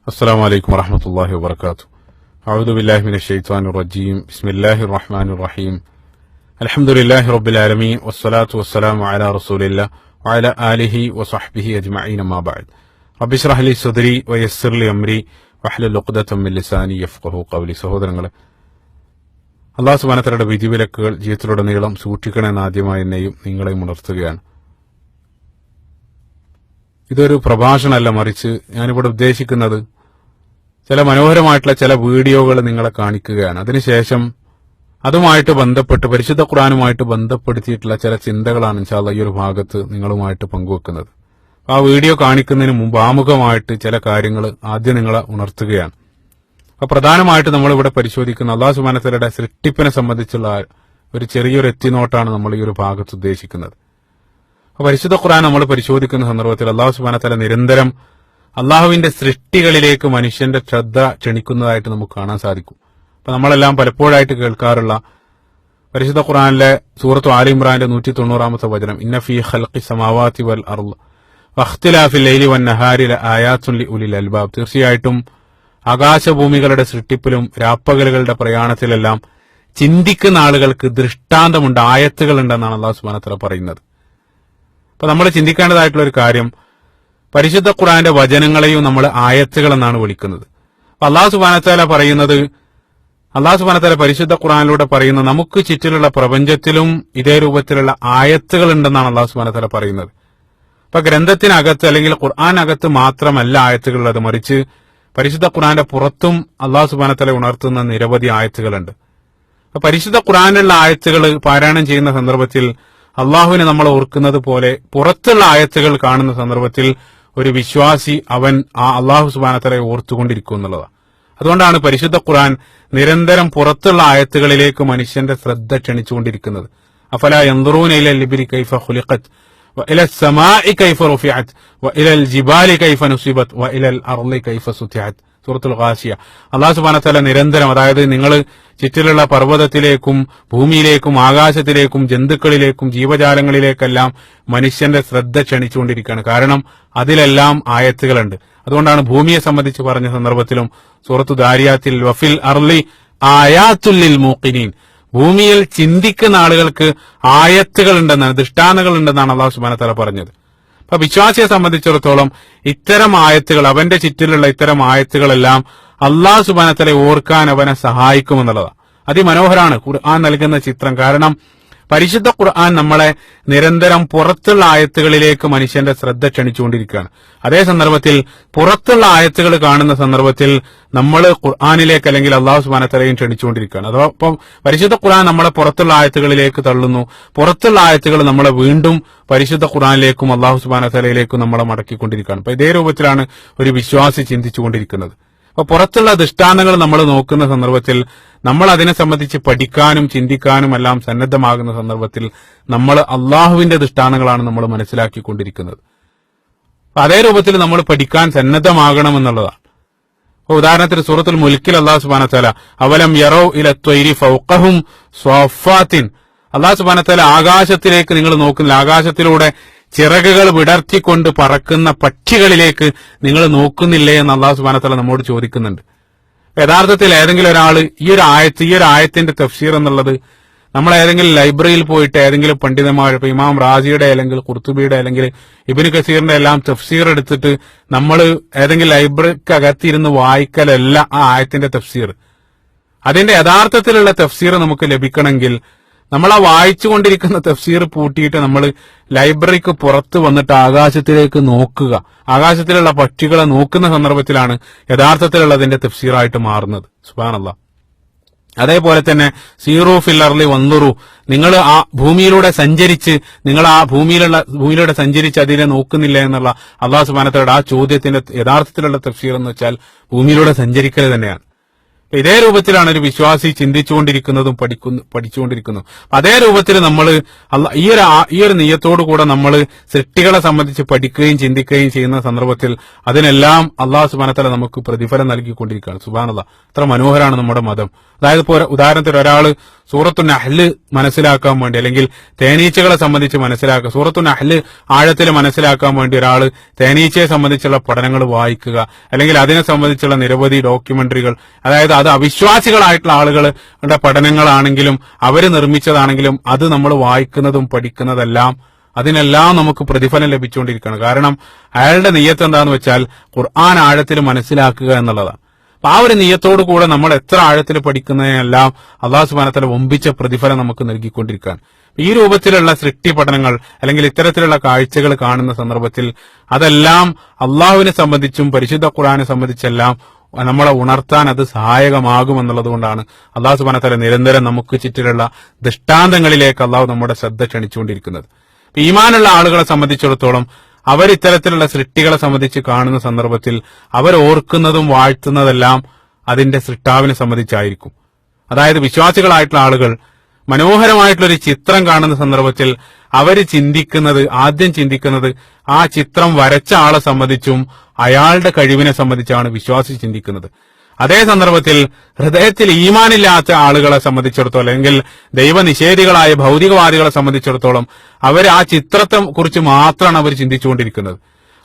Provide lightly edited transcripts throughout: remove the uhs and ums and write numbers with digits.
السلام عليكم ورحمة الله وبركاته. أعوذ بالله من الشيطان الرجيم. بسم الله الرحمن الرحيم. الحمد لله رب العالمين والصلاة والسلام على رسول الله وعلى آله وصحبه أجمعين ما بعد. رب اشرح لي صدري ويسر لي أمري واحلل عقدة من لساني يفقهوا قولي. സഹോദരങ്ങളെ, അല്ലാഹു സുബ്ഹാനഹു വ തആലയുടെ വിധിവിലക്കുകൾ ജീവിതത്തിലുടനീളം സൂക്ഷിക്കണമെന്ന് ആദ്യമായി എന്നെയും നിങ്ങളെയും ഉണർത്തുകയാണ്. ഇതൊരു പ്രഭാഷണമല്ല, മറിച്ച് ഞാനിവിടെ ഉദ്ദേശിക്കുന്നത് ചില മനോഹരമായിട്ടുള്ള ചില വീഡിയോകൾ നിങ്ങളെ കാണിക്കുകയാണ്. അതിനുശേഷം അതുമായിട്ട് ബന്ധപ്പെട്ട് പരിശുദ്ധ ഖുർആനുമായിട്ട് ബന്ധപ്പെടുത്തിയിട്ടുള്ള ചില ചിന്തകളാണ് ഇൻഷാ അല്ലാഹ് ഈ ഒരു ഭാഗത്ത് നിങ്ങളുമായിട്ട് പങ്കുവെക്കുന്നത്. ആ വീഡിയോ കാണിക്കുന്നതിന് മുമ്പ് ആമുഖമായിട്ട് ചില കാര്യങ്ങൾ ആദ്യം നിങ്ങളെ ഉണർത്തുകയാണ്. അപ്പൊ പ്രധാനമായിട്ട് നമ്മളിവിടെ പരിശോധിക്കുന്ന അല്ലാഹു സുബ്ഹാനഹു വ തആലയുടെ സൃഷ്ടിപ്പിനെ സംബന്ധിച്ചുള്ള ഒരു ചെറിയൊരു എത്തിനോട്ടാണ് നമ്മൾ ഈ ഒരു ഭാഗത്ത് ഉദ്ദേശിക്കുന്നത്. പരിശുദ്ധ ഖുർആൻ നമ്മൾ പരിശോധിക്കുന്ന സന്ദർഭത്തിൽ അല്ലാഹു സുബ്ഹാനഹു വ തആല നിരന്തരം അള്ളാഹുവിന്റെ സൃഷ്ടികളിലേക്ക് മനുഷ്യന്റെ ശ്രദ്ധ ക്ഷണിക്കുന്നതായിട്ട് നമുക്ക് കാണാൻ സാധിക്കും. അപ്പൊ നമ്മളെല്ലാം പലപ്പോഴായിട്ട് കേൾക്കാറുള്ള പരിശുദ്ധ ഖുർആനിലെ സൂറത്ത് ആലി ഇംറാന്റെ 190-ാമത്തെ വചനം, ഇന്ന ഫീ ഖൽഖി സമാവാതി വൽ അർള് വഖ്തിലാഫിൽ ലൈലി വന്നഹാരി ലആയാത്തുൻ ലിഉലിൽ അൽബാബ്. തീർച്ചയായിട്ടും ആകാശഭൂമികളുടെ സൃഷ്ടിപ്പിലും രാപ്പകലുകളുടെ പ്രയാണത്തിലെല്ലാം ചിന്തിക്കുന്ന ആളുകൾക്ക് ദൃഷ്ടാന്തമുണ്ട്, ആയത്തുകളുണ്ടെന്നാണ് അല്ലാഹു സുബ്ഹാനഹു വ തആല പറയുന്നത്. അപ്പൊ നമ്മൾ ചിന്തിക്കേണ്ടതായിട്ടുള്ള ഒരു കാര്യം, പരിശുദ്ധ ഖുർആന്റെ വചനങ്ങളെയും നമ്മൾ ആയത്തുകൾ എന്നാണ് വിളിക്കുന്നത്. അപ്പൊ അല്ലാഹു സുബ്ഹാനഹു വ തആല പറയുന്നത്, അല്ലാഹു സുബ്ഹാനഹു വ തആല പരിശുദ്ധ ഖുർആനിലൂടെ പറയുന്നത് നമുക്ക് ചുറ്റിലുള്ള പ്രപഞ്ചത്തിലും ഇതേ രൂപത്തിലുള്ള ആയത്തുകൾ ഉണ്ടെന്നാണ് അല്ലാഹു സുബ്ഹാനഹു വ തആല പറയുന്നത്. അപ്പൊ ഗ്രന്ഥത്തിനകത്ത് അല്ലെങ്കിൽ ഖുർആനകത്ത് മാത്രമല്ല ആയത്തുകളുള്ളത്, മറിച്ച് പരിശുദ്ധ ഖുർആന്റെ പുറത്തും അല്ലാഹു സുബ്ഹാനഹു വ തആല ഉണർത്തുന്ന നിരവധി ആയത്തുകളുണ്ട്. അപ്പൊ പരിശുദ്ധ ഖുർആനിലുള്ള ആയത്തുകൾ പാരായണം ചെയ്യുന്ന സന്ദർഭത്തിൽ അള്ളാഹുവിനെ നമ്മൾ ഓർക്കുന്നത് പോലെ പുറത്തുള്ള ആയത്തുകൾ കാണുന്ന സന്ദർഭത്തിൽ ഒരു വിശ്വാസി അവൻ ആ അള്ളാഹു സുബ്ഹാനഹു വ തആലയെ ഓർത്തുകൊണ്ടിരിക്കും എന്നുള്ളതാണ്. അതുകൊണ്ടാണ് പരിശുദ്ധ ഖുർആൻ നിരന്തരം പുറത്തുള്ള ആയത്തുകളിലേക്ക് മനുഷ്യന്റെ ശ്രദ്ധ ക്ഷണിച്ചുകൊണ്ടിരിക്കുന്നത്. അഫലാ യൻദുറൂന ഇലൽ ഇബ്ലി കൈഫ ഖുലിഖത് വഇലസ് സമാഇ കൈഫ റുഫിഅത് വഇലൽ ജിബാലി കൈഫ നുസിബത് വഇലൽ അർളി കൈഫ സുതിഅത്. സൂറത്തുൽ ഗാശിയ. അല്ലാഹു സുബ്ഹാനഹു വ തആല നിരന്തരം, അതായത് നിങ്ങൾ ചുറ്റിലുള്ള പർവ്വതത്തിലേക്കും ഭൂമിയിലേക്കും ആകാശത്തിലേക്കും ജന്തുക്കളിലേക്കും ജീവജാലങ്ങളിലേക്കെല്ലാം മനുഷ്യന്റെ ശ്രദ്ധ ക്ഷണിച്ചുകൊണ്ടിരിക്കുകയാണ്. കാരണം അതിലെല്ലാം ആയത്തുകളുണ്ട്. അതുകൊണ്ടാണ് ഭൂമിയെ സംബന്ധിച്ച് പറഞ്ഞ സന്ദർഭത്തിലും സൂറത്തു ദാരിയാത്തിൽ വഫിൽ അർളി ആയാത്തുൽ ലിൽ മൂഖിനീൻ, ഭൂമിയിൽ ചിന്തിക്കുന്ന ആളുകൾക്ക് ആയത്തുകൾ ഉണ്ടെന്നാണ്, ദൃഷ്ടാന്തങ്ങൾ ഉണ്ടെന്നാണ് അല്ലാഹു സുബ്ഹാനഹു വ തആല പറഞ്ഞത്. അപ്പൊ വിശ്വാസിയെ സംബന്ധിച്ചിടത്തോളം ഇത്തരം ആയത്തുകൾ, അവന്റെ ചുറ്റിലുള്ള ഇത്തരം ആയത്തുകളെല്ലാം അല്ലാഹു സുബ്ഹാനഹു വ തആലയെ ഓർക്കാൻ അവനെ സഹായിക്കുമെന്നുള്ളതാണ്. അതിമനോഹരമാണ് ഖുർആൻ നൽകുന്ന ചിത്രം. കാരണം പരിശുദ്ധ ഖുർആൻ നമ്മളെ നിരന്തരം പുറത്തുള്ള ആയത്തുകളിലേക്ക് മനുഷ്യന്റെ ശ്രദ്ധ ക്ഷണിച്ചുകൊണ്ടിരിക്കുകയാണ്. അതേ സന്ദർഭത്തിൽ പുറത്തുള്ള ആയത്തുകൾ കാണുന്ന സന്ദർഭത്തിൽ നമ്മൾ ഖുർആനിലേക്ക് അല്ലെങ്കിൽ അല്ലാഹു സുബ്ഹാനഹു വ തആലയും ക്ഷണിച്ചുകൊണ്ടിരിക്കുകയാണ്. അഥവാ ഇപ്പം പരിശുദ്ധ ഖുർആൻ നമ്മളെ പുറത്തുള്ള ആയത്തുകളിലേക്ക് തള്ളുന്നു, പുറത്തുള്ള ആയത്തുകൾ നമ്മളെ വീണ്ടും പരിശുദ്ധ ഖുർആനിലേക്കും അല്ലാഹു സുബ്ഹാനഹു വ തആലയിലേക്കും നമ്മളെ മടക്കിക്കൊണ്ടിരിക്കുകയാണ്. അപ്പൊ ഇതേ രൂപത്തിലാണ് ഒരു വിശ്വാസി ചിന്തിച്ചുകൊണ്ടിരിക്കുന്നത്. അപ്പൊ പുറത്തുള്ള ദൃഷ്ടാന്തങ്ങൾ നമ്മൾ നോക്കുന്ന സന്ദർഭത്തിൽ നമ്മൾ അതിനെ സംബന്ധിച്ച് പഠിക്കാനും ചിന്തിക്കാനും എല്ലാം സന്നദ്ധമാകുന്ന സന്ദർഭത്തിൽ നമ്മൾ അള്ളാഹുവിന്റെ ദൃഷ്ടാന്തങ്ങളാണ് നമ്മൾ മനസ്സിലാക്കിക്കൊണ്ടിരിക്കുന്നത്. അതേ രൂപത്തിൽ നമ്മൾ പഠിക്കാൻ സന്നദ്ധമാകണമെന്നുള്ളതാണ്. ഉദാഹരണത്തിന് സൂറത്തുൽ മുൽക്കിൽ അല്ലാഹു സുബ്ഹാനഹു വ തആല അവലം യറൗ ഇല ത്വയ്രി ഫൗഖഹും സ്വാഫാത്തിൻ, അല്ലാഹു സുബ്ഹാനഹു വ തആല ആകാശത്തിലേക്ക് നിങ്ങൾ നോക്കുന്നില്ല, ആകാശത്തിലൂടെ ചിറകുകൾ വിടർത്തിക്കൊണ്ട് പറക്കുന്ന പക്ഷികളിലേക്ക് നിങ്ങൾ നോക്കുന്നില്ലേ എന്ന് അല്ലാഹു സുബ്ഹാനഹു വ തആല നമ്മോട് ചോദിക്കുന്നുണ്ട്. യഥാർത്ഥത്തിൽ ഏതെങ്കിലും ഒരാൾ ഈ ഒരു ആയത്തിന്റെ തഫ്സീർ എന്നുള്ളത് നമ്മൾ ഏതെങ്കിലും ലൈബ്രറിയിൽ പോയിട്ട് ഏതെങ്കിലും പണ്ഡിതന്മാർ, ഇപ്പൊ ഇമാം റാസിയുടെ അല്ലെങ്കിൽ ഖുർത്തുബിയുടെ അല്ലെങ്കിൽ ഇബ്നു കസീറിന്റെ എല്ലാം തഫ്സീർ എടുത്തിട്ട് നമ്മൾ ഏതെങ്കിലും ലൈബ്രറിക്ക് അകത്തിരുന്ന് വായിക്കലല്ല ആ ആയത്തിന്റെ തഫ്സീർ. അതിന്റെ യഥാർത്ഥത്തിലുള്ള തഫ്സീർ നമുക്ക് ലഭിക്കണമെങ്കിൽ നമ്മൾ ആ വായിച്ചുകൊണ്ടിരിക്കുന്ന തഫ്സീർ പൂട്ടിയിട്ട് നമ്മൾ ലൈബ്രറിക്ക് പുറത്ത് വന്നിട്ട് ആകാശത്തിലേക്ക് നോക്കുക, ആകാശത്തിലുള്ള പക്ഷികളെ നോക്കുന്ന സന്ദർഭത്തിലാണ് യഥാർത്ഥത്തിലുള്ള അതിന്റെ തഫ്സീറായിട്ട് മാറുന്നത്. സുബ്ഹാനല്ലാഹ്. അതേപോലെ തന്നെ സീറു ഫിൽ അർളി വൻദുറു, നിങ്ങൾ ആ ഭൂമിയിലൂടെ സഞ്ചരിച്ച് നിങ്ങൾ ആ ഭൂമിയിലൂടെ സഞ്ചരിച്ച് അതിനെ നോക്കുന്നില്ല എന്നുള്ള അല്ലാഹു സുബ്ഹാനഹു വ തആലയുടെ ആ ചോദ്യത്തിന്റെ യഥാർത്ഥത്തിലുള്ള തഫ്സീർ എന്ന് വെച്ചാൽ ഭൂമിയിലൂടെ സഞ്ചരിക്കൽ തന്നെയാണ്. ഇതേ രൂപത്തിലാണ് ഒരു വിശ്വാസി ചിന്തിച്ചുകൊണ്ടിരിക്കുന്നതും പഠിച്ചുകൊണ്ടിരിക്കുന്നതും. അതേ രൂപത്തിൽ നമ്മൾ ഈ ഒരു നിയ്യത്തോടു കൂടെ നമ്മൾ സൃഷ്ടികളെ സംബന്ധിച്ച് പഠിക്കുകയും ചിന്തിക്കുകയും ചെയ്യുന്ന സന്ദർഭത്തിൽ അതിനെല്ലാം അല്ലാഹു സുബ്ഹാനഹു വ തആല നമുക്ക് പ്രതിഫലം നൽകിക്കൊണ്ടിരിക്കുകയാണ്. സുബ്ഹാനല്ലാഹ്, അത്ര മനോഹരമാണ് നമ്മുടെ മതം. അതായത് ഇപ്പോൾ ഉദാഹരണത്തിന് ഒരാള് സൂറത്തു നഹ്ല് മനസ്സിലാക്കാൻ വേണ്ടി, അല്ലെങ്കിൽ തേനീച്ചകളെ സംബന്ധിച്ച് മനസ്സിലാക്കുക, സൂറത്തു നഹ്ല് ആഴത്തിൽ മനസ്സിലാക്കാൻ വേണ്ടി ഒരാള് തേനീച്ചയെ സംബന്ധിച്ചുള്ള പഠനങ്ങൾ വായിക്കുക, അല്ലെങ്കിൽ അതിനെ സംബന്ധിച്ചുള്ള നിരവധി ഡോക്യുമെന്ററികൾ, അതായത് അത് അവിശ്വാസികളായിട്ടുള്ള ആളുകളുടെ പഠനങ്ങളാണെങ്കിലും അവര് നിർമ്മിച്ചതാണെങ്കിലും അത് നമ്മൾ വായിക്കുന്നതും പഠിക്കുന്നതെല്ലാം അതിനെല്ലാം നമുക്ക് പ്രതിഫലം ലഭിച്ചുകൊണ്ടിരിക്കുകയാണ്. കാരണം അയാളുടെ നിയ്യത്ത് എന്താന്ന് വെച്ചാൽ ഖുർആൻ ആഴത്തിൽ മനസ്സിലാക്കുക എന്നുള്ളതാണ്. അപ്പൊ ആ ഒരു നിയ്യത്തോടു കൂടെ നമ്മൾ എത്ര ആഴത്തിൽ പഠിക്കുന്നതിനെല്ലാം അള്ളാഹു സുബ്ഹാനഹു വ തആല വമ്പിച്ച പ്രതിഫലം നമുക്ക് നൽകിക്കൊണ്ടിരിക്കുകയാണ്. ഈ രൂപത്തിലുള്ള സൃഷ്ടി പഠനങ്ങൾ അല്ലെങ്കിൽ ഇത്തരത്തിലുള്ള കാഴ്ചകൾ കാണുന്ന സന്ദർഭത്തിൽ അതെല്ലാം അള്ളാഹുവിനെ സംബന്ധിച്ചും പരിശുദ്ധ ഖുർആനെ സംബന്ധിച്ചെല്ലാം നമ്മളെ ഉണർത്താൻ അത് സഹായകമാകുമെന്നുള്ളത് കൊണ്ടാണ് അള്ളാഹു സുബ്ഹാനഹു വ തആല നിരന്തരം നമുക്ക് ചുറ്റിലുള്ള ദൃഷ്ടാന്തങ്ങളിലേക്ക് അള്ളാഹു നമ്മുടെ ശ്രദ്ധ ക്ഷണിച്ചുകൊണ്ടിരിക്കുന്നത്. ഈമാനുള്ള ആളുകളെ സംബന്ധിച്ചിടത്തോളം അവർ ഇത്തരത്തിലുള്ള സൃഷ്ടികളെ സംബന്ധിച്ച് കാണുന്ന സന്ദർഭത്തിൽ അവർ ഓർക്കുന്നതും വാഴ്ത്തുന്നതെല്ലാം അതിന്റെ സൃഷ്ടാവിനെ സംബന്ധിച്ചായിരിക്കും. അതായത് വിശ്വാസികളായിട്ടുള്ള ആളുകൾ മനോഹരമായിട്ടുള്ളൊരു ചിത്രം കാണുന്ന സന്ദർഭത്തിൽ അവര് ആദ്യം ചിന്തിക്കുന്നത് ആ ചിത്രം വരച്ച ആളെ സംബന്ധിച്ചും അയാളുടെ കഴിവിനെ സംബന്ധിച്ചാണ് വിശ്വാസി ചിന്തിക്കുന്നത്. അതേ സന്ദർഭത്തിൽ ഹൃദയത്തിൽ ഈമാനില്ലാത്ത ആളുകളെ സംബന്ധിച്ചിടത്തോളം, അല്ലെങ്കിൽ ദൈവനിഷേധികളായ ഭൗതികവാദികളെ സംബന്ധിച്ചിടത്തോളം അവർ ആ ചിത്രത്തെ കുറിച്ച് മാത്രമാണ് അവർ ചിന്തിച്ചുകൊണ്ടിരിക്കുന്നത്.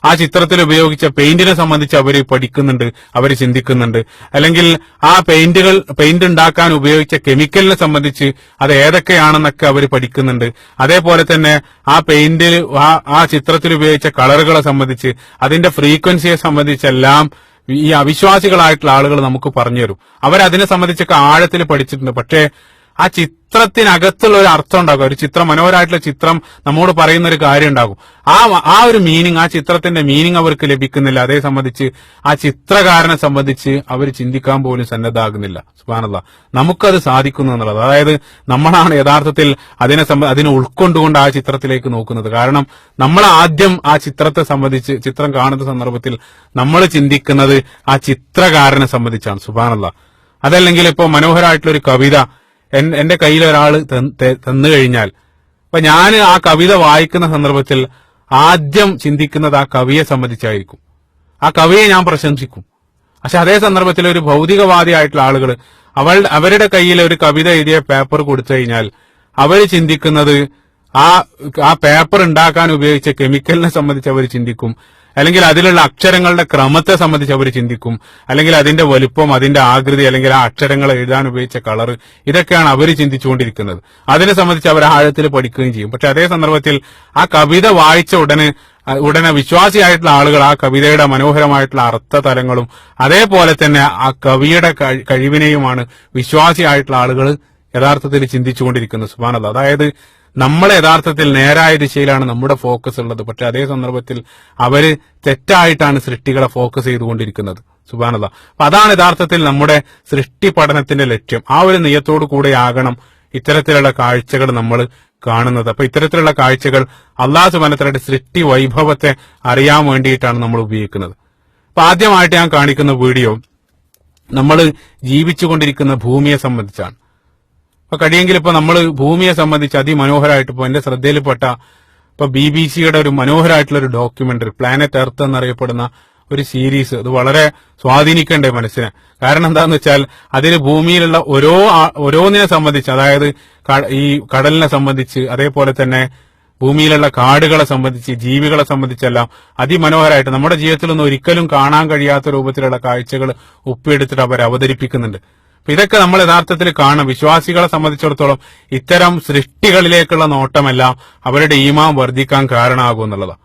ആ ചിത്രത്തിൽ ഉപയോഗിച്ച പെയിന്റിനെ സംബന്ധിച്ച് അവർ പഠിക്കുന്നുണ്ട്, അവർ ചിന്തിക്കുന്നുണ്ട്, അല്ലെങ്കിൽ ആ പെയിന്റ് ഉണ്ടാക്കാൻ ഉപയോഗിച്ച കെമിക്കലിനെ സംബന്ധിച്ച് അത് ഏതൊക്കെയാണെന്നൊക്കെ അവർ പഠിക്കുന്നുണ്ട്. അതേപോലെ തന്നെ ആ പെയിന്റിൽ ആ ചിത്രത്തിൽ ഉപയോഗിച്ച കളറുകളെ സംബന്ധിച്ച് അതിന്റെ ഫ്രീക്വൻസിയെ സംബന്ധിച്ചെല്ലാം ഈ അവിശ്വാസികളായിട്ടുള്ള ആളുകൾ നമുക്ക് പറഞ്ഞു തരും. അവരതിനെ സംബന്ധിച്ചൊക്കെ ആഴത്തിൽ പഠിച്ചിട്ടുണ്ട്. പക്ഷേ ആ ചിത്രത്തിനകത്തുള്ള ഒരു അർത്ഥം ഉണ്ടാകും. ഒരു ചിത്രം, മനോഹരമായിട്ടുള്ള ചിത്രം നമ്മോട് പറയുന്ന ഒരു കാര്യം ഉണ്ടാകും. ആ ഒരു മീനിങ്, ആ ചിത്രത്തിന്റെ മീനിങ് അവർക്ക് ലഭിക്കുന്നില്ല. അതേ സംബന്ധിച്ച് ആ ചിത്രകാരനെ സംബന്ധിച്ച് അവർ ചിന്തിക്കാൻ പോലും സന്നദ്ധാകുന്നില്ല. സുബ്ഹാനല്ലാഹ്, നമുക്കത് സാധിക്കുന്നു എന്നുള്ളത്. അതായത് നമ്മളാണ് യഥാർത്ഥത്തിൽ അതിനെ ഉൾക്കൊണ്ടുകൊണ്ട് ആ ചിത്രത്തിലേക്ക് നോക്കുന്നത്. കാരണം നമ്മൾ ആദ്യം ആ ചിത്രത്തെ സംബന്ധിച്ച്, ചിത്രം കാണുന്ന സന്ദർഭത്തിൽ നമ്മൾ ചിന്തിക്കുന്നത് ആ ചിത്രകാരനെ സംബന്ധിച്ചാണ്. സുബ്ഹാനല്ലാഹ്. അതല്ലെങ്കിൽ ഇപ്പൊ മനോഹരമായിട്ടുള്ള ഒരു കവിത എന്റെ കയ്യിൽ ഒരാൾ തന്നു കഴിഞ്ഞാൽ, അപ്പൊ ഞാൻ ആ കവിത വായിക്കുന്ന സന്ദർഭത്തിൽ ആദ്യം ചിന്തിക്കുന്നത് ആ കവിയെ സംബന്ധിച്ചായിരിക്കും. ആ കവിയെ ഞാൻ പ്രശംസിക്കും. പക്ഷെ അതേ സന്ദർഭത്തിൽ ഒരു ഭൗതികവാദിയായിട്ടുള്ള ആളുകൾ അവരുടെ കയ്യിൽ ഒരു കവിത എഴുതിയ പേപ്പർ കൊടുത്തു കഴിഞ്ഞാൽ അവർ ചിന്തിക്കുന്നത് ആ പേപ്പർ ഉണ്ടാക്കാൻ ഉപയോഗിച്ച കെമിക്കലിനെ സംബന്ധിച്ച് അവർ ചിന്തിക്കും, അല്ലെങ്കിൽ അതിലുള്ള അക്ഷരങ്ങളുടെ ക്രമത്തെ സംബന്ധിച്ച് അവർ ചിന്തിക്കും, അല്ലെങ്കിൽ അതിന്റെ വലുപ്പം, അതിന്റെ ആകൃതി, അല്ലെങ്കിൽ ആ അക്ഷരങ്ങൾ എഴുതാൻ ഉപയോഗിച്ച കളർ, ഇതൊക്കെയാണ് അവർ ചിന്തിച്ചുകൊണ്ടിരിക്കുന്നത്. അതിനെ സംബന്ധിച്ച് അവർ ആഴത്തിൽ പഠിക്കുകയും ചെയ്യും. പക്ഷെ അതേ സന്ദർഭത്തിൽ ആ കവിത വായിച്ച ഉടനെ വിശ്വാസിയായിട്ടുള്ള ആളുകൾ ആ കവിതയുടെ മനോഹരമായിട്ടുള്ള അർത്ഥതലങ്ങളും അതേപോലെ തന്നെ ആ കവിയുടെ കഴിവിനെയുമാണ് വിശ്വാസിയായിട്ടുള്ള ആളുകൾ യഥാർത്ഥത്തിൽ ചിന്തിച്ചുകൊണ്ടിരിക്കുന്നത്. സുബ്ഹാനല്ലാഹ്. അതായത് നമ്മൾ യഥാർത്ഥത്തിൽ നേരായ ദിശയിലാണ് നമ്മുടെ ഫോക്കസ് ഉള്ളത്. പക്ഷെ അതേ സന്ദർഭത്തിൽ അവര് തെറ്റായിട്ടാണ് സൃഷ്ടികളെ ഫോക്കസ് ചെയ്തുകൊണ്ടിരിക്കുന്നത്. സുബ്ഹാനല്ലാഹ്. അപ്പൊ അതാണ് യഥാർത്ഥത്തിൽ നമ്മുടെ സൃഷ്ടി പഠനത്തിന്റെ ലക്ഷ്യം. ആ ഒരു നിയത്തോടു കൂടെയാകണം ഇത്തരത്തിലുള്ള കാഴ്ചകൾ നമ്മൾ കാണുന്നത്. അപ്പൊ ഇത്തരത്തിലുള്ള കാഴ്ചകൾ അല്ലാഹു സുബ്ഹാനഹു വ തആലയുടെ സൃഷ്ടി വൈഭവത്തെ അറിയാൻ വേണ്ടിയിട്ടാണ് നമ്മൾ ഉപയോഗിക്കുന്നത്. അപ്പൊ ആദ്യമായിട്ട് ഞാൻ കാണിക്കുന്ന വീഡിയോ നമ്മൾ ജീവിച്ചുകൊണ്ടിരിക്കുന്ന ഭൂമിയെ സംബന്ധിച്ചാണ്. അപ്പൊ കഴിയെങ്കിൽ ഇപ്പൊ നമ്മൾ ഭൂമിയെ സംബന്ധിച്ച് അതിമനോഹരമായിട്ട് ഇപ്പൊ എന്റെ ശ്രദ്ധയിൽപ്പെട്ട ഇപ്പൊ BBC-യുടെ ഒരു മനോഹരമായിട്ടുള്ള ഒരു ഡോക്യുമെന്ററി, പ്ലാനറ്റ് എർത്ത് എന്നറിയപ്പെടുന്ന ഒരു സീരീസ്, അത് വളരെ സ്വാധീനിക്കേണ്ട മനസ്സിനെ. കാരണം എന്താന്ന് വെച്ചാൽ അതിൽ ഭൂമിയിലുള്ള ഓരോന്നിനെ സംബന്ധിച്ച്, അതായത് ഈ കടലിനെ സംബന്ധിച്ച്, അതേപോലെ തന്നെ ഭൂമിയിലുള്ള കാടുകളെ സംബന്ധിച്ച്, ജീവികളെ സംബന്ധിച്ചെല്ലാം അതിമനോഹരമായിട്ട് നമ്മുടെ ജീവിതത്തിലൊന്നും ഒരിക്കലും കാണാൻ കഴിയാത്ത രൂപത്തിലുള്ള കാഴ്ചകൾ ഒപ്പിയെടുത്തിട്ട് അവർ അവതരിപ്പിക്കുന്നുണ്ട്. ഇതൊക്കെ നമ്മൾ യഥാർത്ഥത്തിൽ കാണണം. വിശ്വാസികളെ സംബന്ധിച്ചിടത്തോളം ഇത്തരം സൃഷ്ടികളിലേക്കുള്ള നോട്ടമെല്ലാം അവരുടെ ഈമാൻ വർദ്ധിക്കാൻ കാരണമാകും എന്നുള്ളതാണ്.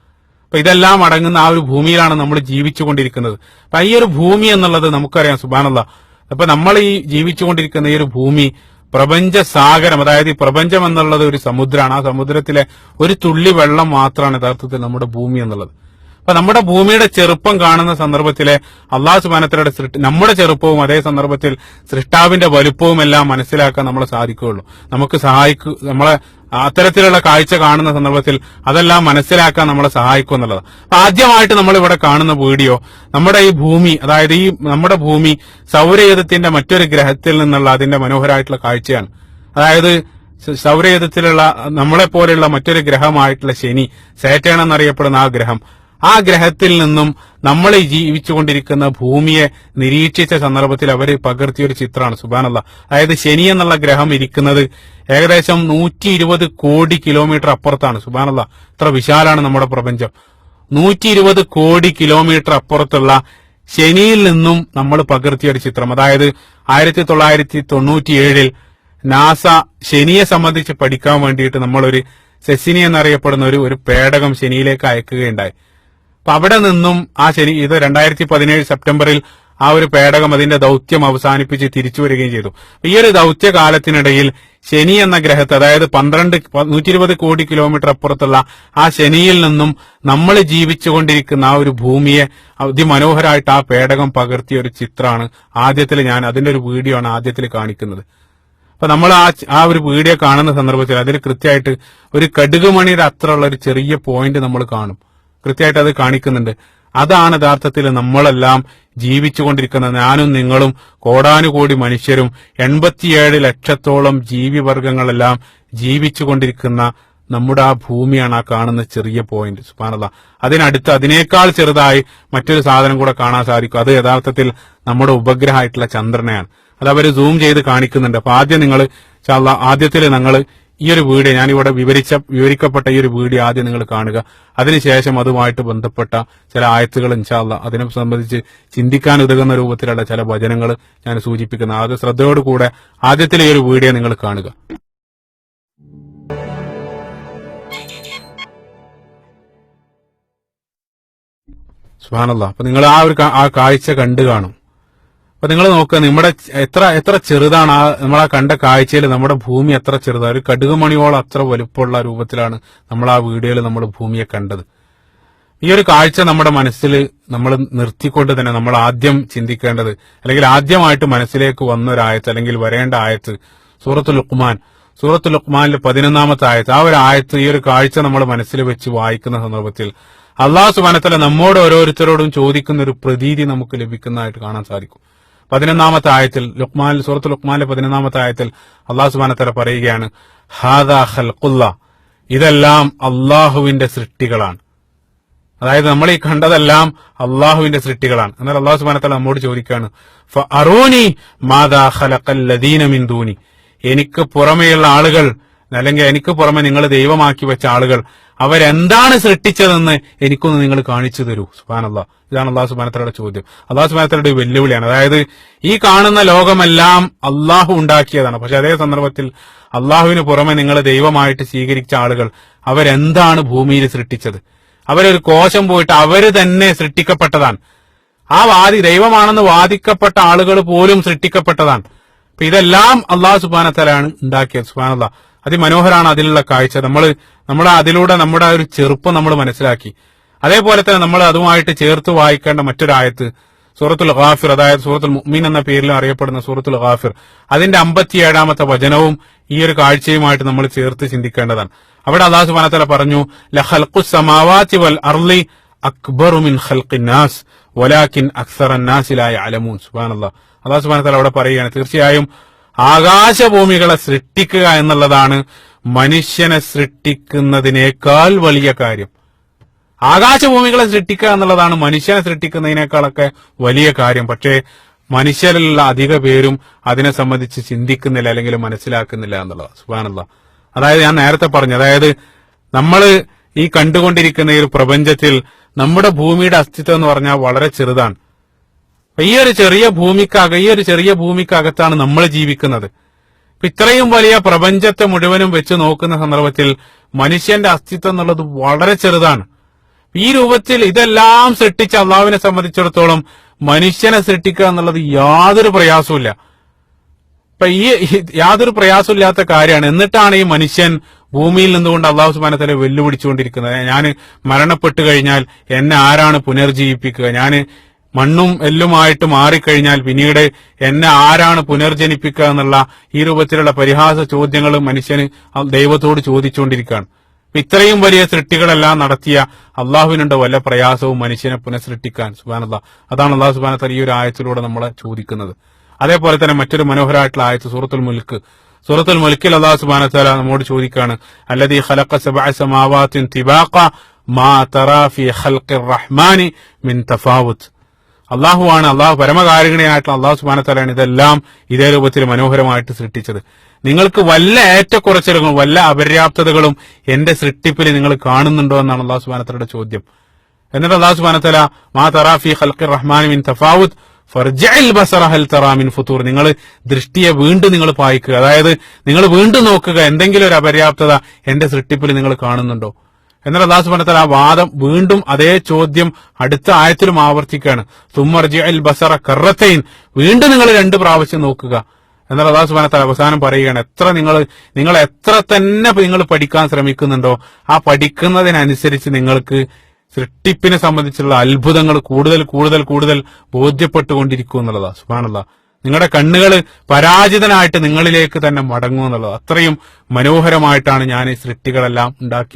അപ്പൊ ഇതെല്ലാം അടങ്ങുന്ന ആ ഒരു ഭൂമിയിലാണ് നമ്മൾ ജീവിച്ചുകൊണ്ടിരിക്കുന്നത്. അപ്പൊ ഈ ഒരു ഭൂമി എന്നുള്ളത് നമുക്കറിയാം. സുബ്ഹാനല്ലാഹ്. അപ്പൊ നമ്മൾ ഈ ജീവിച്ചുകൊണ്ടിരിക്കുന്ന ഈ ഒരു ഭൂമി പ്രപഞ്ച സാഗരം, അതായത് ഈ പ്രപഞ്ചം എന്നുള്ളത് ഒരു സമുദ്രമാണ്. ആ സമുദ്രത്തിലെ ഒരു തുള്ളി വെള്ളം മാത്രമാണ് യഥാർത്ഥത്തിൽ നമ്മുടെ ഭൂമി എന്നുള്ളത്. അപ്പൊ നമ്മുടെ ഭൂമിയുടെ ചെറുപ്പം കാണുന്ന സന്ദർഭത്തിലെ അല്ലാഹു സുബ്ഹാനഹു വ തആലയുടെ നമ്മുടെ ചെറുപ്പവും അതേ സന്ദർഭത്തിൽ സൃഷ്ടാവിന്റെ വലുപ്പവും എല്ലാം മനസ്സിലാക്കാൻ നമ്മളെ സാധിക്കുകയുള്ളൂ. നമുക്ക് നമ്മളെ അത്തരത്തിലുള്ള കാഴ്ച കാണുന്ന സന്ദർഭത്തിൽ അതെല്ലാം മനസ്സിലാക്കാൻ നമ്മളെ സഹായിക്കും എന്നുള്ളത്. ആദ്യമായിട്ട് നമ്മൾ ഇവിടെ കാണുന്ന വീഡിയോ നമ്മുടെ ഈ ഭൂമി, അതായത് ഈ നമ്മുടെ ഭൂമി സൗരയൂഥത്തിന്റെ മറ്റൊരു ഗ്രഹത്തിൽ നിന്നുള്ള അതിന്റെ മനോഹരമായിട്ടുള്ള കാഴ്ചയാണ്. അതായത് സൗരയൂഥത്തിലുള്ള നമ്മളെ പോലെയുള്ള മറ്റൊരു ഗ്രഹമായിട്ടുള്ള ശനി, സാറ്റേൺ എന്നറിയപ്പെടുന്ന ആ ഗ്രഹം, ആ ഗ്രഹത്തിൽ നിന്നും നമ്മൾ ജീവിച്ചുകൊണ്ടിരിക്കുന്ന ഭൂമിയെ നിരീക്ഷിച്ച സന്ദർഭത്തിൽ അവര് പകർത്തിയൊരു ചിത്രമാണ്. സുബ്ഹാനല്ലാഹ്. അതായത് ശനി എന്നുള്ള ഗ്രഹം ഇരിക്കുന്നത് ഏകദേശം 120 കോടി കിലോമീറ്റർ അപ്പുറത്താണ്. സുബ്ഹാനല്ലാഹ്. ഇത്ര വിശാലാണ് നമ്മുടെ പ്രപഞ്ചം. 120 കോടി കിലോമീറ്റർ അപ്പുറത്തുള്ള ശനിയിൽ നിന്നും നമ്മൾ പകർത്തിയ ഒരു ചിത്രം. അതായത് 1997 നാസ ശനിയെ സംബന്ധിച്ച് പഠിക്കാൻ വേണ്ടിയിട്ട് നമ്മളൊരു സെസിനി എന്നറിയപ്പെടുന്ന ഒരു പേടകം ശനിയിലേക്ക് അയക്കുകയുണ്ടായി. അപ്പൊ അവിടെ നിന്നും ആ ശനി ഇത് 2017 സെപ്റ്റംബറിൽ ആ ഒരു പേടകം അതിന്റെ ദൗത്യം അവസാനിപ്പിച്ച് തിരിച്ചു വരികയും ചെയ്തു. ഈ ഒരു ദൗത്യ കാലത്തിനിടയിൽ ശനി എന്ന ഗ്രഹത്തെ, അതായത് 120 കോടി കിലോമീറ്റർ അപ്പുറത്തുള്ള ആ ശനിയിൽ നിന്നും നമ്മൾ ജീവിച്ചുകൊണ്ടിരിക്കുന്ന ആ ഒരു ഭൂമിയെ അതിമനോഹരമായിട്ട് ആ പേടകം പകർത്തിയ ഒരു ചിത്രമാണ് അതിന്റെ ഒരു വീഡിയോ ആണ് ആദ്യത്തിൽ കാണിക്കുന്നത്. അപ്പൊ നമ്മൾ ആ ഒരു വീഡിയോ കാണുന്ന സന്ദർഭത്തിൽ അതിൽ കൃത്യമായിട്ട് ഒരു കടുകുമണിയുടെ അത്ര ഉള്ള ഒരു ചെറിയ പോയിന്റ് നമ്മൾ കാണും. കൃത്യമായിട്ട് അത് കാണിക്കുന്നുണ്ട്. അതാണ് യഥാർത്ഥത്തിൽ നമ്മളെല്ലാം ജീവിച്ചുകൊണ്ടിരിക്കുന്ന, ഞാനും നിങ്ങളും കോടാനുകോടി മനുഷ്യരും 87 ലക്ഷത്തോളം ജീവിവർഗങ്ങളെല്ലാം ജീവിച്ചുകൊണ്ടിരിക്കുന്ന നമ്മുടെ ആ ഭൂമിയാണ് ആ കാണുന്ന ചെറിയ പോയിന്റ്. സുബ്ഹാനല്ലാഹ്. അതിനേക്കാൾ ചെറുതായി മറ്റൊരു സാധനം കൂടെ കാണാൻ സാധിക്കും. അത് യഥാർത്ഥത്തിൽ നമ്മുടെ ഉപഗ്രഹമായിട്ടുള്ള ചന്ദ്രനെയാണ്. അത് അവർ സൂം ചെയ്ത് കാണിക്കുന്നുണ്ട്. അപ്പൊ ആദ്യത്തിൽ നിങ്ങൾ ഈ ഒരു വീഡിയോ, ഞാനിവിടെ വിവരിക്കപ്പെട്ട ഈ ഒരു വീഡിയോ ആദ്യം നിങ്ങൾ കാണുക. അതിനുശേഷം അതുമായിട്ട് ബന്ധപ്പെട്ട ചില ആയത്തുകൾ ഇൻഷാ അല്ലാഹ് അതിനെ സംബന്ധിച്ച് ചിന്തിക്കാൻ ഉതകുന്ന രൂപത്തിലുള്ള ചില വചനങ്ങൾ ഞാൻ സൂചിപ്പിക്കുന്നു. അത് ശ്രദ്ധയോടുകൂടെ ആദ്യത്തിലെ ഈ ഒരു വീഡിയോ നിങ്ങൾ കാണുക. സുബ്ഹാനല്ലാഹ്. അപ്പൊ നിങ്ങൾ ആ കാഴ്ച കണ്ടു കാണും. അപ്പൊ നിങ്ങൾ നോക്കുക, നമ്മുടെ എത്ര ചെറുതാണ് നമ്മളാ കണ്ട കാഴ്ചയിൽ നമ്മുടെ ഭൂമി എത്ര ചെറുതാണ്. ഒരു കടുകുമണിയോളം അത്ര വലുപ്പമുള്ള രൂപത്തിലാണ് നമ്മൾ ആ വീഡിയോയിൽ നമ്മൾ ഭൂമിയെ കണ്ടത്. ഈ ഒരു കാഴ്ച നമ്മുടെ മനസ്സിൽ നമ്മൾ നിർത്തിക്കൊണ്ട് തന്നെ നമ്മൾ ആദ്യം ചിന്തിക്കേണ്ടത്, അല്ലെങ്കിൽ ആദ്യമായിട്ട് മനസ്സിലേക്ക് വന്ന ഒരു ആയത്ത് അല്ലെങ്കിൽ വരേണ്ട ആയത്ത് സൂറത്തുൽ ലുഖ്മാനിലെ 11-ാമത്തെ ആയത്ത്. ആ ഒരു ആയത്ത്, ഈ ഒരു കാഴ്ച നമ്മൾ മനസ്സിൽ വെച്ച് വായിക്കുന്ന സന്ദർഭത്തിൽ അല്ലാഹു സുബ്ഹാനഹു വ തആല നമ്മോട് ഓരോരുത്തരോടും ചോദിക്കുന്ന ഒരു പ്രതീതി നമുക്ക് ലഭിക്കുന്നതായിട്ട് കാണാൻ സാധിക്കും. 11-ാമത്തെ ആയത്തിൽ സൂറത്തുൽ ലുഖ്മാനിലെ 11-ാമത്തെ ആയത്തിൽ അല്ലാഹു സുബ്ഹാനഹു വ തആല പറയുകയാണ്, ഹാദാ ഖൽഖുല്ലാഹ്, ഇതെല്ലാം അള്ളാഹുവിന്റെ സൃഷ്ടികളാണ്. അതായത് നമ്മൾ ഈ കണ്ടതെല്ലാം അള്ളാഹുവിന്റെ സൃഷ്ടികളാണ്. എന്നാൽ അല്ലാഹു സുബ്ഹാനഹു വ തആല നമ്മോട് ചോദിക്കുകയാണ്, ഫഅറൂനി മാദാ ഖലഖല്ലദീന മിൻ ദൂനി, എനിക്ക് പുറമെയുള്ള ആളുകൾ, അല്ലെങ്കിൽ എനിക്ക് പുറമെ നിങ്ങൾ ദൈവമാക്കി വെച്ച ആളുകൾ അവരെന്താണ് സൃഷ്ടിച്ചതെന്ന് എനിക്കൊന്ന് നിങ്ങൾ കാണിച്ചു തരൂ. സുബ്ഹാനല്ലാഹ്. ഇതാണ് അല്ലാഹു സുബ്ഹാനഹു വ തആലയുടെ ചോദ്യം. അല്ലാഹു സുബ്ഹാനഹു വ തആലയുടെ വെല്ലുവിളിയാണ്. അതായത് ഈ കാണുന്ന ലോകമെല്ലാം അള്ളാഹു ഉണ്ടാക്കിയതാണ്. പക്ഷെ അതേ സന്ദർഭത്തിൽ അള്ളാഹുവിന് പുറമെ നിങ്ങൾ ദൈവമായിട്ട് സ്വീകരിച്ച ആളുകൾ അവരെന്താണ് ഭൂമിയിൽ സൃഷ്ടിച്ചത്? അവരൊരു കോശം പോയിട്ട് അവര് തന്നെ സൃഷ്ടിക്കപ്പെട്ടതാണ്. ആ ദൈവമാണെന്ന് വാദിക്കപ്പെട്ട ആളുകൾ പോലും സൃഷ്ടിക്കപ്പെട്ടതാണ്. അപ്പൊ ഇതെല്ലാം അല്ലാഹു സുബ്ഹാനഹു വ തആലയാണ് ഉണ്ടാക്കിയത്. സുബ്ഹാനല്ലാഹ്. അതിമനോഹരാണ് അതിലുള്ള കാഴ്ച. അതിലൂടെ നമ്മുടെ ഒരു ചെറുപ്പം നമ്മൾ മനസ്സിലാക്കി. അതേപോലെ തന്നെ നമ്മൾ അതുമായിട്ട് ചേർത്ത് വായിക്കേണ്ട മറ്റൊരു ആയത്ത് സൂറത്തുൽ ഗാഫിർ, അതായത് സൂറത്തുൽ മുഅ്മിൻ എന്ന പേരിൽ അറിയപ്പെടുന്ന സൂറത്തുൽ ഗാഫിർ, അതിന്റെ 57-ാമത്തെ വചനവും ഈ ഒരു കാഴ്ചയുമായിട്ട് നമ്മൾ ചേർത്ത് ചിന്തിക്കേണ്ടതാണ്. അവിടെ അല്ലാഹു സുബ്ഹാനഹു വ തആല പറഞ്ഞു, ലഖൽഖുസ് സമാവാതി വൽ അർളി അക്ബറു മിൻ ഖൽഖിന്നാസ് വലാകിൻ അക്സറന്നാസി ലാ യഅലമൂൻ. സുബ്ഹാനല്ലാഹ്. അല്ലാഹു സുബ്ഹാനഹു വ തആല അവിടെ പറയുകയാണ്, തീർച്ചയായും ആകാശഭൂമികളെ സൃഷ്ടിക്കുക എന്നുള്ളതാണ് മനുഷ്യനെ സൃഷ്ടിക്കുന്നതിനേക്കാൾ വലിയ കാര്യം. ആകാശഭൂമികളെ സൃഷ്ടിക്കുക എന്നുള്ളതാണ് മനുഷ്യനെ സൃഷ്ടിക്കുന്നതിനേക്കാളൊക്കെ വലിയ കാര്യം. പക്ഷേ മനുഷ്യരിലുള്ള അധിക പേരും അതിനെ സംബന്ധിച്ച് ചിന്തിക്കുന്നില്ല, അല്ലെങ്കിൽ മനസ്സിലാക്കുന്നില്ല എന്നുള്ളതാണ്. സുബ്ഹാനല്ലാഹ്. അതായത് ഞാൻ നേരത്തെ പറഞ്ഞു, അതായത് നമ്മൾ ഈ കണ്ടുകൊണ്ടിരിക്കുന്ന ഈ ഒരു പ്രപഞ്ചത്തിൽ നമ്മുടെ ഭൂമിയുടെ അസ്തിത്വം എന്ന് പറഞ്ഞാൽ വളരെ ചെറുതാണ്. ഈ ഒരു ചെറിയ ഭൂമിക്കകത്താണ് നമ്മൾ ജീവിക്കുന്നത്. ഇത്രയും വലിയ പ്രപഞ്ചത്തെ മുഴുവനും വെച്ച് നോക്കുന്ന സന്ദർഭത്തിൽ മനുഷ്യന്റെ അസ്തിത്വം എന്നുള്ളത് വളരെ ചെറുതാണ്. ഈ രൂപത്തിൽ ഇതെല്ലാം സൃഷ്ടിച്ച അള്ളാഹുവിനെ സംബന്ധിച്ചിടത്തോളം മനുഷ്യനെ സൃഷ്ടിക്കുക എന്നുള്ളത് യാതൊരു പ്രയാസവുമില്ല. യാതൊരു പ്രയാസമില്ലാത്ത കാര്യമാണ്. എന്നിട്ടാണ് ഈ മനുഷ്യൻ ഭൂമിയിൽ നിന്നുകൊണ്ട് അള്ളാഹു സുബ്ഹാനഹു വ തആല വെല്ലുവിളിച്ചുകൊണ്ടിരിക്കുന്നത്. ഞാൻ മരണപ്പെട്ടു കഴിഞ്ഞാൽ എന്നെ ആരാണ് പുനർജീവിപ്പിക്കുക? ഞാൻ മണ്ണും എല്ലുമായിട്ട് മാറിക്കഴിഞ്ഞാൽ പിന്നീട് എന്നെ ആരാണ് പുനർജനിപ്പിക്കുക എന്നുള്ള ഈ രൂപത്തിലുള്ള പരിഹാസ ചോദ്യങ്ങൾ മനുഷ്യന് ദൈവത്തോട് ചോദിച്ചുകൊണ്ടിരിക്കുകയാണ്. ഇത്രയും വലിയ സൃഷ്ടികളെല്ലാം നടത്തിയ അള്ളാഹുവിനുണ്ട് വല്ല പ്രയാസവും മനുഷ്യനെ പുനഃസൃഷ്ടിക്കാൻ? സുബ്ഹാനല്ലാഹ്. അതാണ് അല്ലാഹു സുബ്ഹാനഹു വ തആല ഈ ഒരു ആയത്തിലൂടെ നമ്മളെ ചോദിക്കുന്നത്. അതേപോലെ തന്നെ മറ്റൊരു മനോഹരമായിട്ടുള്ള ആയത്ത് സൂറത്തുൽ മുൽക്കിൽ അല്ലാഹു സുബ്ഹാനഹു വ തആല നമ്മോട് ചോദിക്കുകയാണ്, അല്ലദീ ഖലഖ സബഅ സമാവാതിൻ തിബാഖ മാ തറാ ഫീ ഖൽഖിർ റഹ്മാനി മിൻ തഫാവുത്ത്. അള്ളാഹുവാണ്, അള്ളാഹു പരമകാരുണിയായിട്ടുള്ള അള്ളാഹു സുബ്ഹാനഹു വ തആലയാണ് ഇതെല്ലാം ഇതേ രൂപത്തിൽ മനോഹരമായിട്ട് സൃഷ്ടിച്ചത്. നിങ്ങൾക്ക് വല്ല ഏറ്റക്കുറച്ചിലുകളും വല്ല അപര്യാപ്തതകളും എന്റെ സൃഷ്ടിപ്പിൽ നിങ്ങൾ കാണുന്നുണ്ടോ എന്നാണ് അള്ളാഹു സുബ്ഹാനഹു വ തആലയുടെ ചോദ്യം. എന്നിട്ട് അള്ളാഹു സുബ്ഹാനഹു വ തആല മാ തറാ ഫീ ഖൽഖിർ റഹ്മാനി മിൻ തഫാവുത്ത് ഫർജിഇൽ ബസറ ഹൽ തറാ മിൻ ഫുതൂർ. നിങ്ങൾ ദൃഷ്ടിയെ വീണ്ടും നിങ്ങൾ പായിക്കുക, അതായത് നിങ്ങൾ വീണ്ടും നോക്കുക, എന്തെങ്കിലും ഒരു അപര്യാപ്തത എന്റെ സൃഷ്ടിപ്പിൽ നിങ്ങൾ കാണുന്നുണ്ടോ. എന്നാൽ അല്ലാഹു സുബ്ഹാനഹു വ തആല ആ വാദം വീണ്ടും അതേ ചോദ്യം അടുത്ത ആയത്തിലും ആവർത്തിക്കുകയാണ്. സുമ്മർജിഇൽ ബസറ കറത്തൈൻ, വീണ്ടും നിങ്ങൾ 2 പ്രാവശ്യം നോക്കുക. എന്നാൽ അല്ലാഹു സുബ്ഹാനഹു വ തആല അവസാനം പറയുകയാണ്, നിങ്ങൾ എത്ര തന്നെ നിങ്ങൾ പഠിക്കാൻ ശ്രമിക്കുന്നുണ്ടോ ആ പഠിക്കുന്നതിനനുസരിച്ച് നിങ്ങൾക്ക് സൃഷ്ടിപ്പിനെ സംബന്ധിച്ചുള്ള അത്ഭുതങ്ങൾ കൂടുതൽ കൂടുതൽ കൂടുതൽ ബോധ്യപ്പെട്ടുകൊണ്ടിരിക്കും എന്നുള്ളതാ. സുബ്ഹാനല്ലാഹ്, നിങ്ങളുടെ കണ്ണുകൾ പരാജിതനായിട്ട് നിങ്ങളിലേക്ക് തന്നെ മടങ്ങും എന്നുള്ളത്. അത്രയും മനോഹരമായിട്ടാണ് ഞാൻ ഈ സൃഷ്ടികളെല്ലാം ഉണ്ടാക്കി